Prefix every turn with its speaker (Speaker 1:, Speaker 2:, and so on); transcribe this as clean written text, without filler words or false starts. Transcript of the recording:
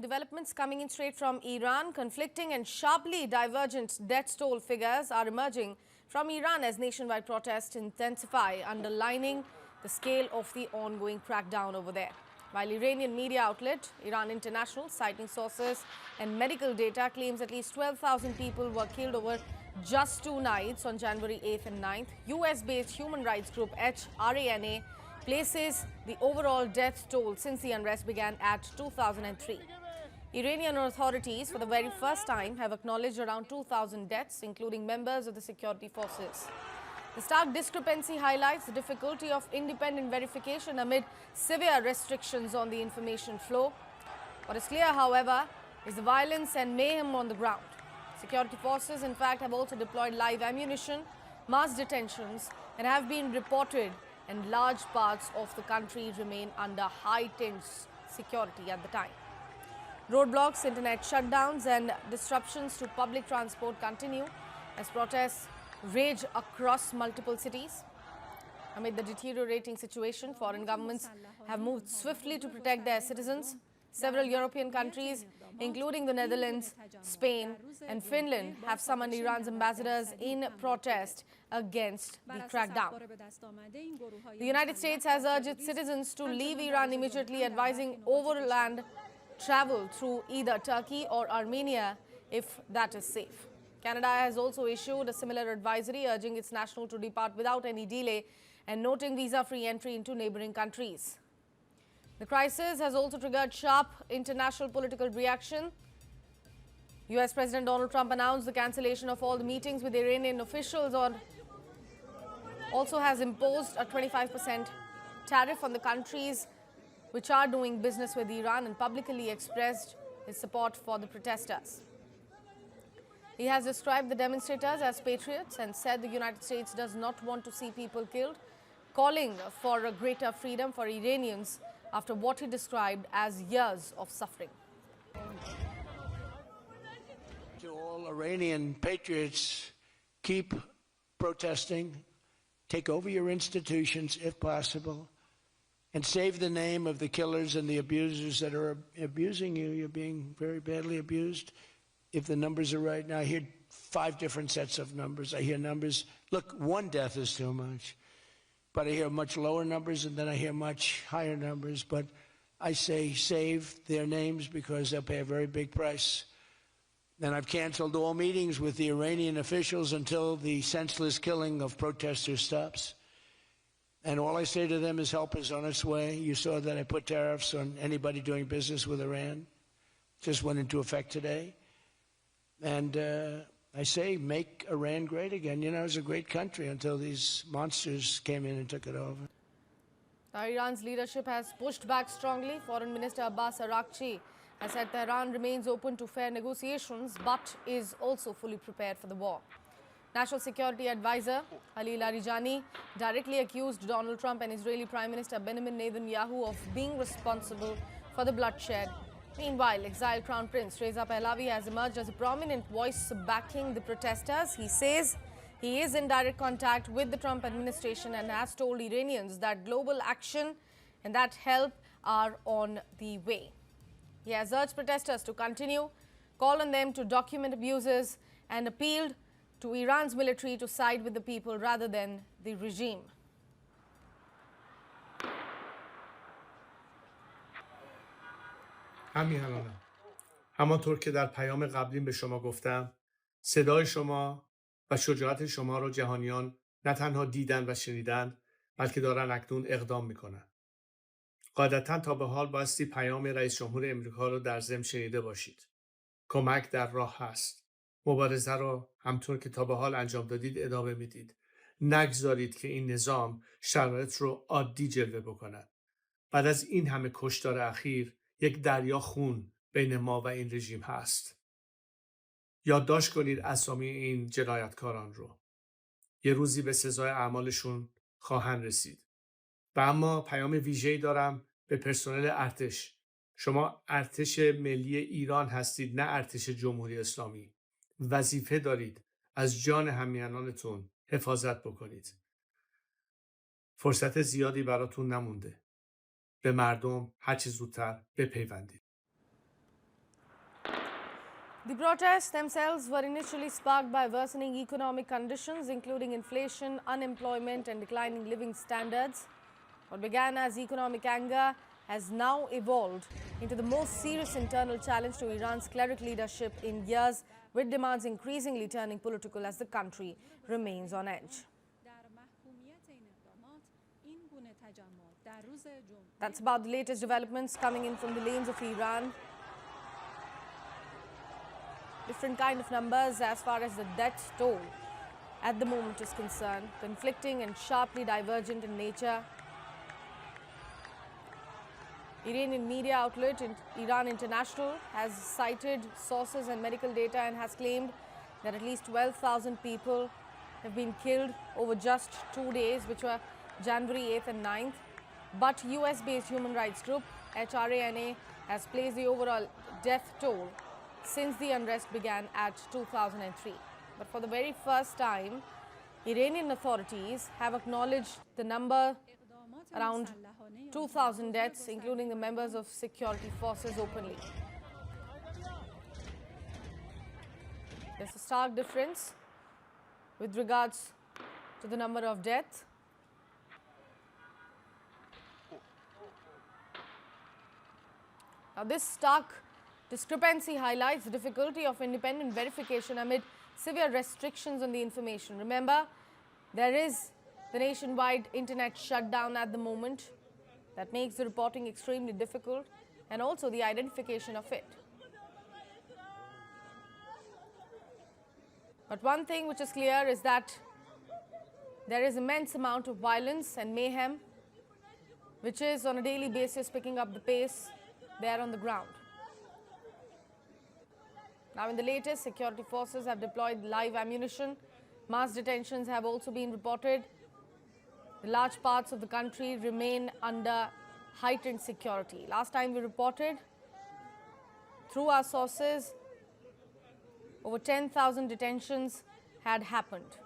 Speaker 1: developments coming in straight from Iran. Conflicting and sharply divergent death toll figures are emerging from Iran as nationwide protests intensify, underlining the scale of the ongoing crackdown over there. While Iranian media outlet Iran International, citing sources and medical data, claims at least 12,000 people were killed over just 2 nights on January 8th and 9th, US-based human rights group HRANA places the overall death toll since the unrest began at 2003. Iranian authorities, for the very first time, have acknowledged around 2,000 deaths, including members of the security forces. The stark discrepancy highlights the difficulty of independent verification amid severe restrictions on the information flow. What is clear, however, is the violence and mayhem on the ground. Security forces, in fact, have also deployed live ammunition, mass detentions, and have been reported, and large parts of the country remain under heightened security at the time. Roadblocks, internet shutdowns, and disruptions to public transport continue as protests rage across multiple cities. Amid the deteriorating situation, foreign governments have moved swiftly to protect their citizens. Several European countries, including the Netherlands, Spain, and Finland, have summoned Iran's ambassadors in protest against the crackdown. The United States has urged its citizens to leave Iran immediately, advising overland travel through either Turkey or Armenia if that is safe. Canada has also issued a similar advisory, urging its nationals to depart without any delay and noting visa-free entry into neighboring countries. The crisis has also triggered sharp international political reaction. US President Donald Trump announced the cancellation of all the meetings with Iranian officials, also has imposed a 25% tariff on the countries which are doing business with Iran, and publicly expressed his support for the protesters. He has described the demonstrators as patriots and said the United States does not want to see people killed, calling for a greater freedom for Iranians after what he described as years of suffering.
Speaker 2: To all Iranian patriots, keep protesting, take over your institutions if possible, and save the name of the killers and the abusers that are abusing you. You're being very badly abused. If the numbers are right now, I hear 5 different sets of numbers. I hear numbers, look, 1 death is too much. But I hear much lower numbers, and then I hear much higher numbers. But I say save their names because they'll pay a very big price. And I've canceled all meetings with the Iranian officials until the senseless killing of protesters stops. And all I say to them is help is on its way. You saw that I put tariffs on anybody doing business with Iran. Just went into effect today. And I say, make Iran great again. You know, it was a great country until these monsters came in and took it over.
Speaker 1: Iran's leadership has pushed back strongly. Foreign Minister Abbas Araghchi has said Tehran remains open to fair negotiations, but is also fully prepared for the war. National Security Advisor Khalil Larijani directly accused Donald Trump and Israeli Prime Minister Benjamin Netanyahu of being responsible for the bloodshed. Meanwhile, exiled Crown Prince Reza Pahlavi has emerged as a prominent voice backing the protesters. He says he is in direct contact with the Trump administration and has told Iranians that global action and that help are on the way. He has urged protesters to continue, called on them to document abuses, and appealed to Iran's military to side with the people rather than the regime.
Speaker 3: همین الانم. همانطور که در پیام قبلیم به شما گفتم، صدای شما و شجاعت شما را جهانیان نه تنها دیدن و شنیدن، بلکه دارن اکنون اقدام میکنن. قاعدتاً تا به حال بایستی پیام رئیس جمهور امریکا را در ضمن شنیده باشید. کمک در راه هست. مبارزه را همطور که تا به حال انجام دادید ادامه میدید. نگذارید که این نظام شرایط رو عادی جلوه بکند. بعد از این همه کشتار اخیر، یک دریا خون بین ما و این رژیم هست. یادداشت کنید اسامی این جنایتکاران رو. یه روزی به سزای اعمالشون خواهند رسید. و اما پیام ویژه‌ای دارم به پرسنل ارتش. شما ارتش ملی ایران هستید، نه ارتش جمهوری اسلامی. وظیفه دارید از جان همیهنانتون حفاظت بکنید. فرصت زیادی براتون نمونده. به مردم هرچه زودتر بپیوندید.
Speaker 1: The protests themselves were initially sparked by worsening economic conditions, including inflation, unemployment, and declining living standards. What began as economic anger has now evolved into the most serious internal challenge to Iran's cleric leadership in years, with demands increasingly turning political as the country remains on edge. That's about the latest developments coming in from the lanes of Iran. Different kind of numbers as far as the death toll at the moment is concerned, conflicting and sharply divergent in nature. Iranian media outlet Iran International has cited sources and medical data and has claimed that at least 12,000 people have been killed over just 2 days, which were January 8th and 9th. But US-based human rights group HRANA has placed the overall death toll since the unrest began at 2003. But for the very first time, Iranian authorities have acknowledged the number around 2,000 deaths, including the members of security forces, openly. There's a stark difference with regards to the number of deaths. Now, this stark discrepancy highlights the difficulty of independent verification amid severe restrictions on the information. Remember, there is the nationwide internet shutdown at the moment that makes the reporting extremely difficult, and also the identification of it. But one thing which is clear is that there is immense amount of violence and mayhem which is on a daily basis picking up the pace there on the ground. Now, in the latest, security forces have deployed live ammunition. Mass detentions have also been reported. The large parts of the country remain under heightened security. Last time we reported, through our sources, over 10,000 detentions had happened.